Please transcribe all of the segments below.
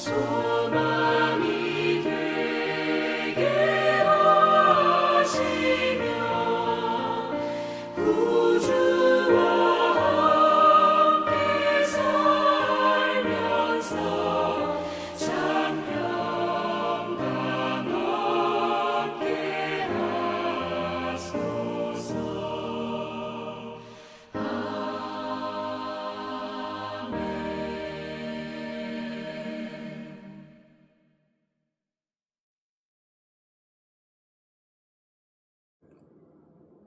소망이 되게 하시며 구주와 함께 살면서 장평강 얻게 하소서.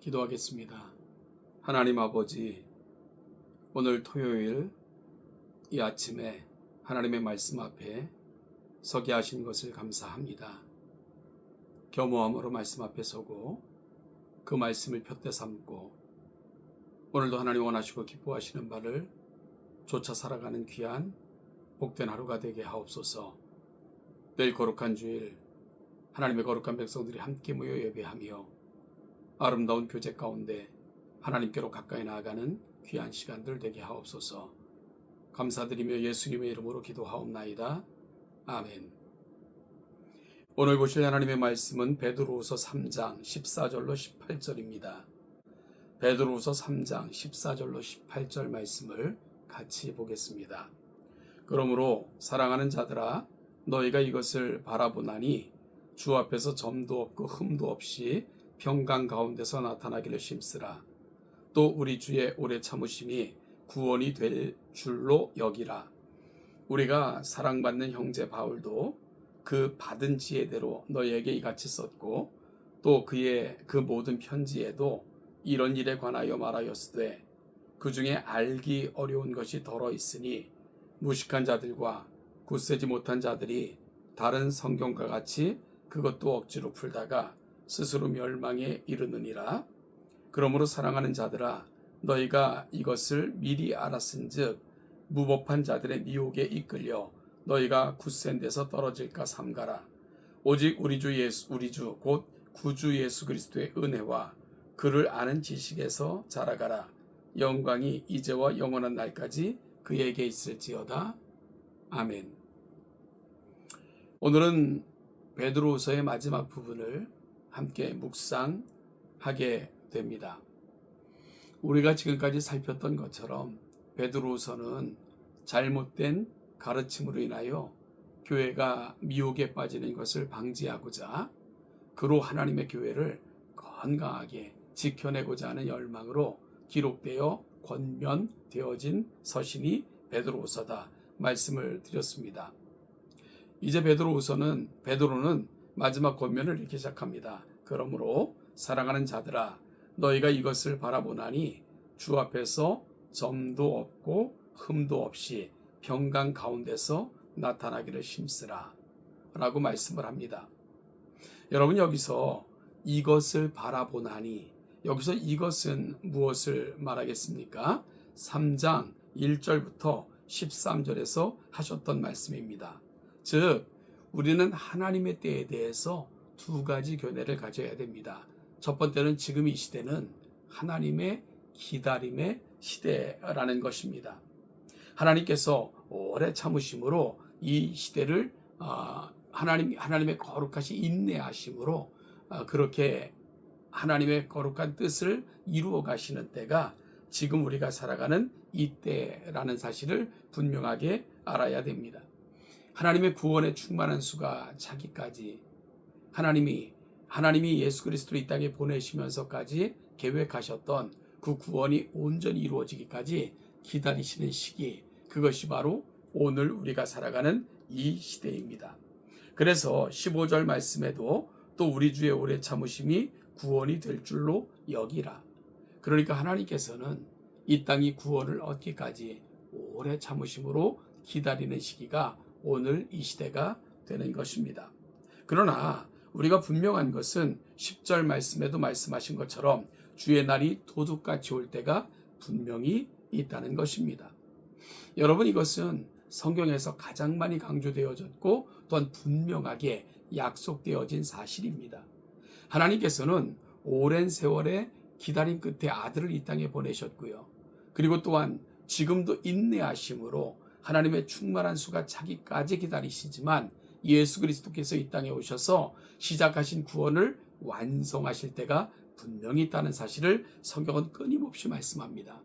기도하겠습니다. 하나님 아버지, 오늘 토요일 이 아침에 하나님의 말씀 앞에 서게 하신 것을 감사합니다. 겸허함으로 말씀 앞에 서고 그 말씀을 푯대 삼고 오늘도 하나님 원하시고 기뻐하시는 바를 쫓아 살아가는 귀한 복된 하루가 되게 하옵소서. 내일 거룩한 주일 하나님의 거룩한 백성들이 함께 모여 예배하며 아름다운 교제 가운데 하나님께로 가까이 나아가는 귀한 시간들 되게 하옵소서. 감사드리며 예수님의 이름으로 기도하옵나이다. 아멘. 오늘 보실 하나님의 말씀은 베드로후서 3장 14절로 18절입니다. 베드로후서 3장 14절로 18절 말씀을 같이 보겠습니다. 그러므로 사랑하는 자들아, 너희가 이것을 바라보나니 주 앞에서 점도 없고 흠도 없이 평강 가운데서 나타나기를 힘쓰라. 또 우리 주의 오래 참으심이 구원이 될 줄로 여기라. 우리가 사랑받는 형제 바울도 그 받은 지혜대로 너희에게 이같이 썼고 또 그의 그 모든 편지에도 이런 일에 관하여 말하였으되 그 중에 알기 어려운 것이 덜어 있으니 무식한 자들과 굳세지 못한 자들이 다른 성경과 같이 그것도 억지로 풀다가 스스로 멸망에 이르느니라. 그러므로 사랑하는 자들아, 너희가 이것을 미리 알았은즉 무법한 자들의 미혹에 이끌려 너희가 굳센 데서 떨어질까 삼가라. 오직 우리 주 곧 구주 예수 그리스도의 은혜와 그를 아는 지식에서 자라가라. 영광이 이제와 영원한 날까지 그에게 있을지어다. 아멘. 오늘은 베드로후서의 마지막 부분을 함께 묵상하게 됩니다. 우리가 지금까지 살폈던 것처럼 베드로후서는 잘못된 가르침으로 인하여 교회가 미혹에 빠지는 것을 방지하고자 그로 하나님의 교회를 건강하게 지켜내고자 하는 열망으로 기록되어 권면되어진 서신이 베드로후서다 말씀을 드렸습니다. 이제 베드로는 마지막 권면을 이렇게 시작합니다. 그러므로 사랑하는 자들아, 너희가 이것을 바라보나니 주 앞에서 점도 없고 흠도 없이 평강 가운데서 나타나기를 힘쓰라 라고 말씀을 합니다. 여러분, 여기서 이것을 바라보나니, 여기서 이것은 무엇을 말하겠습니까? 3장 1절부터 13절에서 하셨던 말씀입니다. 즉, 우리는 하나님의 때에 대해서 두 가지 견해를 가져야 됩니다. 첫 번째는 지금 이 시대는 하나님의 기다림의 시대라는 것입니다. 하나님께서 오래 참으심으로 이 시대를 하나님의 거룩하신 인내하심으로 그렇게 하나님의 거룩한 뜻을 이루어 가시는 때가 지금 우리가 살아가는 이 때라는 사실을 분명하게 알아야 됩니다. 하나님의 구원에 충만한 수가 차기까지 하나님이 예수 그리스도를 이 땅에 보내시면서까지 계획하셨던 그 구원이 온전히 이루어지기까지 기다리시는 시기, 그것이 바로 오늘 우리가 살아가는 이 시대입니다. 그래서 15절 말씀에도 또 우리 주의 오래 참으심이 구원이 될 줄로 여기라. 그러니까 하나님께서는 이 땅이 구원을 얻기까지 오래 참으심으로 기다리는 시기가 오늘 이 시대가 되는 것입니다. 그러나 우리가 분명한 것은 10절 말씀에도 말씀하신 것처럼 주의 날이 도둑같이 올 때가 분명히 있다는 것입니다. 여러분, 이것은 성경에서 가장 많이 강조되어졌고 또한 분명하게 약속되어진 사실입니다. 하나님께서는 오랜 세월의 기다림 끝에 아들을 이 땅에 보내셨고요. 그리고 또한 지금도 인내하심으로 하나님의 충만한 수가 차기까지 기다리시지만 예수 그리스도께서 이 땅에 오셔서 시작하신 구원을 완성하실 때가 분명히 있다는 사실을 성경은 끊임없이 말씀합니다.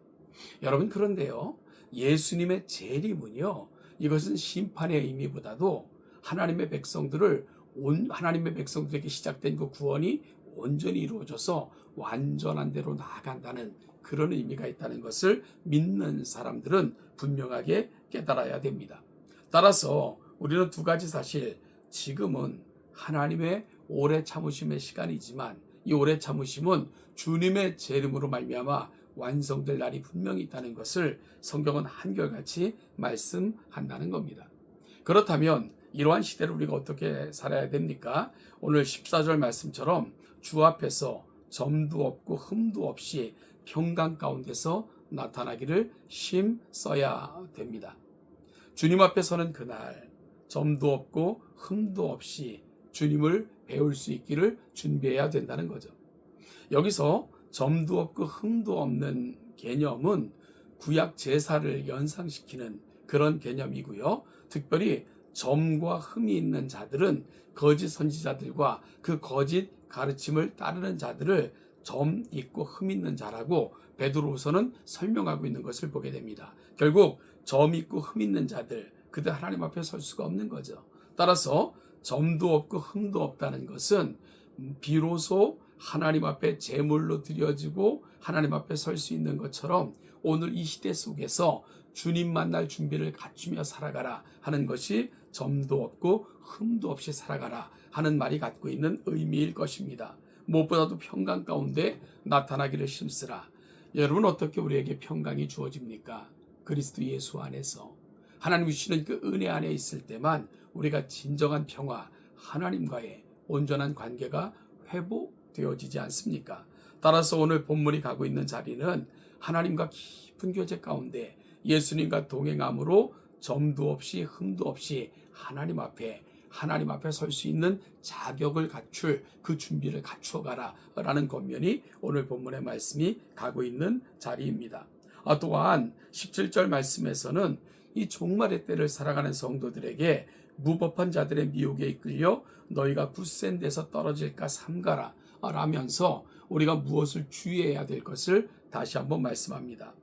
여러분, 그런데요, 예수님의 재림은요, 이것은 심판의 의미보다도 하나님의 백성들에게 시작된 그 구원이 온전히 이루어져서 완전한 대로 나아간다는 그런 의미가 있다는 것을 믿는 사람들은 분명하게 깨달아야 됩니다. 따라서 우리는 두 가지 사실, 지금은 하나님의 오래 참으심의 시간이지만 이 오래 참으심은 주님의 재림으로 말미암아 완성될 날이 분명히 있다는 것을 성경은 한결같이 말씀한다는 겁니다. 그렇다면 이러한 시대를 우리가 어떻게 살아야 됩니까? 오늘 14절 말씀처럼 주 앞에서 점도 없고 흠도 없이 평강 가운데서 나타나기를 힘써야 됩니다. 주님 앞에 서는 그날 점도 없고 흠도 없이 주님을 배울 수 있기를 준비해야 된다는 거죠. 여기서 점도 없고 흠도 없는 개념은 구약 제사를 연상시키는 그런 개념이고요. 특별히 점과 흠이 있는 자들은 거짓 선지자들과 그 거짓 가르침을 따르는 자들을 점 있고 흠 있는 자라고 베드로후서는 설명하고 있는 것을 보게 됩니다. 결국 점 있고 흠 있는 자들, 그들 하나님 앞에 설 수가 없는 거죠. 따라서 점도 없고 흠도 없다는 것은 비로소 하나님 앞에 제물로 드려지고 하나님 앞에 설 수 있는 것처럼 오늘 이 시대 속에서 주님 만날 준비를 갖추며 살아가라 하는 것이 점도 없고 흠도 없이 살아가라 하는 말이 갖고 있는 의미일 것입니다. 무엇보다도 평강 가운데 나타나기를 힘쓰라. 여러분, 어떻게 우리에게 평강이 주어집니까? 그리스도 예수 안에서 하나님 주시는 그 은혜 안에 있을 때만 우리가 진정한 평화, 하나님과의 온전한 관계가 회복되어지지 않습니까? 따라서 오늘 본문이 가고 있는 자리는 하나님과 깊은 교제 가운데 예수님과 동행함으로 점도 없이 흠도 없이 하나님 앞에 설 수 있는 자격을 갖출 그 준비를 갖추어가라 라는 권면이 오늘 본문의 말씀이 가고 있는 자리입니다. 또한 17절 말씀에서는 이 종말의 때를 살아가는 성도들에게 무법한 자들의 미혹에 이끌려 너희가 굳센 데서 떨어질까 삼가라 라면서 우리가 무엇을 주의해야 될 것을 다시 한번 말씀합니다.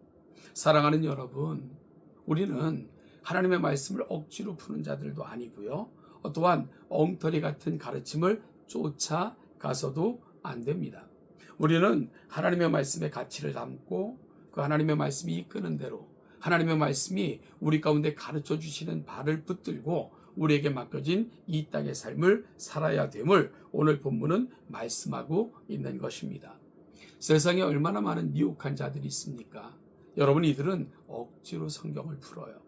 사랑하는 여러분, 우리는 하나님의 말씀을 억지로 푸는 자들도 아니고요. 또한 엉터리 같은 가르침을 쫓아가서도 안 됩니다. 우리는 하나님의 말씀의 가치를 담고 그 하나님의 말씀이 이끄는 대로 하나님의 말씀이 우리 가운데 가르쳐 주시는 바를 붙들고 우리에게 맡겨진 이 땅의 삶을 살아야 됨을 오늘 본문은 말씀하고 있는 것입니다. 세상에 얼마나 많은 미혹한 자들이 있습니까? 여러분, 이들은 억지로 성경을 풀어요.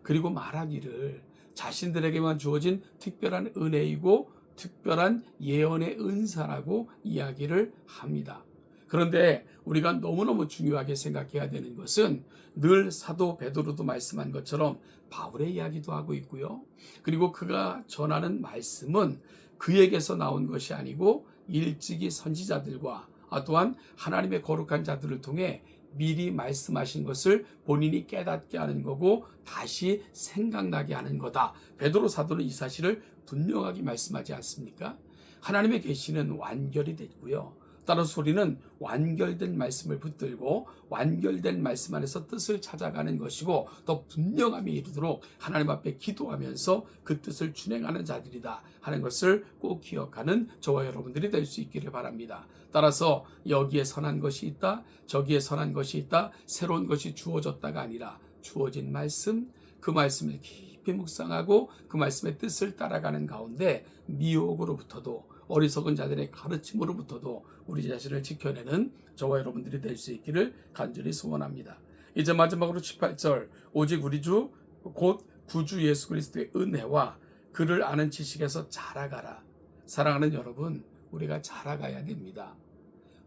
그리고 말하기를 자신들에게만 주어진 특별한 은혜이고 특별한 예언의 은사라고 이야기를 합니다. 그런데 우리가 너무너무 중요하게 생각해야 되는 것은 늘 사도 베드로도 말씀한 것처럼 바울의 이야기도 하고 있고요. 그리고 그가 전하는 말씀은 그에게서 나온 것이 아니고 일찍이 선지자들과 또한 하나님의 거룩한 자들을 통해 미리 말씀하신 것을 본인이 깨닫게 하는 거고 다시 생각나게 하는 거다. 베드로 사도는 이 사실을 분명하게 말씀하지 않습니까? 하나님의 계시는 완결이 됐고요. 따라서 우리는 완결된 말씀을 붙들고 완결된 말씀 안에서 뜻을 찾아가는 것이고 더 분명함이 이르도록 하나님 앞에 기도하면서 그 뜻을 준행하는 자들이다 하는 것을 꼭 기억하는 저와 여러분들이 될 수 있기를 바랍니다. 따라서 여기에 선한 것이 있다, 저기에 선한 것이 있다, 새로운 것이 주어졌다가 아니라 주어진 말씀, 그 말씀을 깊이 묵상하고 그 말씀의 뜻을 따라가는 가운데 미혹으로부터도 어리석은 자들의 가르침으로부터도 우리 자신을 지켜내는 저와 여러분들이 될 수 있기를 간절히 소원합니다. 이제 마지막으로 18절, 오직 우리 주 곧 구주 예수 그리스도의 은혜와 그를 아는 지식에서 자라가라. 사랑하는 여러분, 우리가 자라가야 됩니다.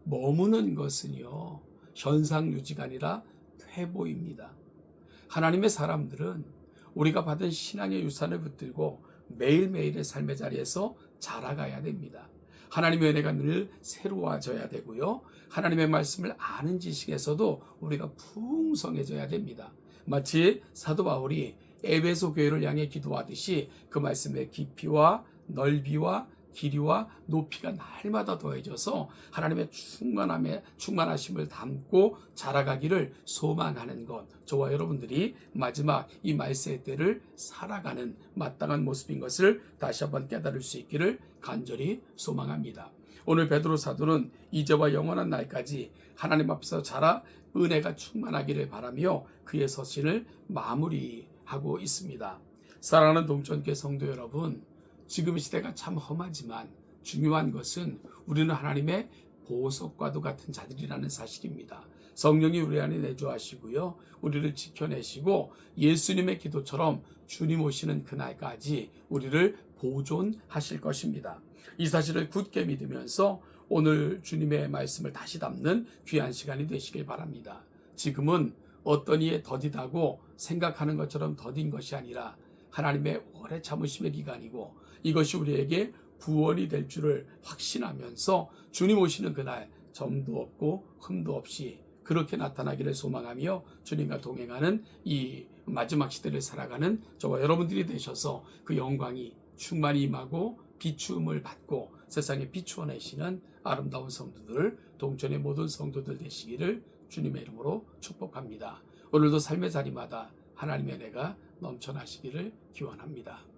머무는 것은요, 현상 유지가 아니라 퇴보입니다. 하나님의 사람들은 우리가 받은 신앙의 유산을 붙들고 매일매일의 삶의 자리에서 자라가야 됩니다. 하나님의 은혜가 늘 새로워져야 되고요. 하나님의 말씀을 아는 지식에서도 우리가 풍성해져야 됩니다. 마치 사도 바울이 에베소 교회를 향해 기도하듯이 그 말씀의 깊이와 넓이와 길이와 높이가 날마다 더해져서 하나님의 충만하심을 담고 자라가기를 소망하는 것, 저와 여러분들이 마지막 이 말세의 때를 살아가는 마땅한 모습인 것을 다시 한번 깨달을 수 있기를 간절히 소망합니다. 오늘 베드로 사도는 이제와 영원한 날까지 하나님 앞에서 자라 은혜가 충만하기를 바라며 그의 서신을 마무리하고 있습니다. 사랑하는 동천교회 성도 여러분, 지금 시대가 참 험하지만 중요한 것은 우리는 하나님의 보석과도 같은 자들이라는 사실입니다. 성령이 우리 안에 내주하시고요, 우리를 지켜내시고 예수님의 기도처럼 주님 오시는 그날까지 우리를 보존하실 것입니다. 이 사실을 굳게 믿으면서 오늘 주님의 말씀을 다시 담는 귀한 시간이 되시길 바랍니다. 지금은 어떤 이에 더디다고 생각하는 것처럼 더딘 것이 아니라 하나님의 오래 참으심의 기간이고 이것이 우리에게 구원이 될 줄을 확신하면서 주님 오시는 그날 점도 없고 흠도 없이 그렇게 나타나기를 소망하며 주님과 동행하는 이 마지막 시대를 살아가는 저와 여러분들이 되셔서 그 영광이 충만히 임하고 비추음을 받고 세상에 비추어 내시는 아름다운 성도들, 동천의 모든 성도들 되시기를 주님의 이름으로 축복합니다. 오늘도 삶의 자리마다 하나님의 은혜가 넘쳐나시기를 기원합니다.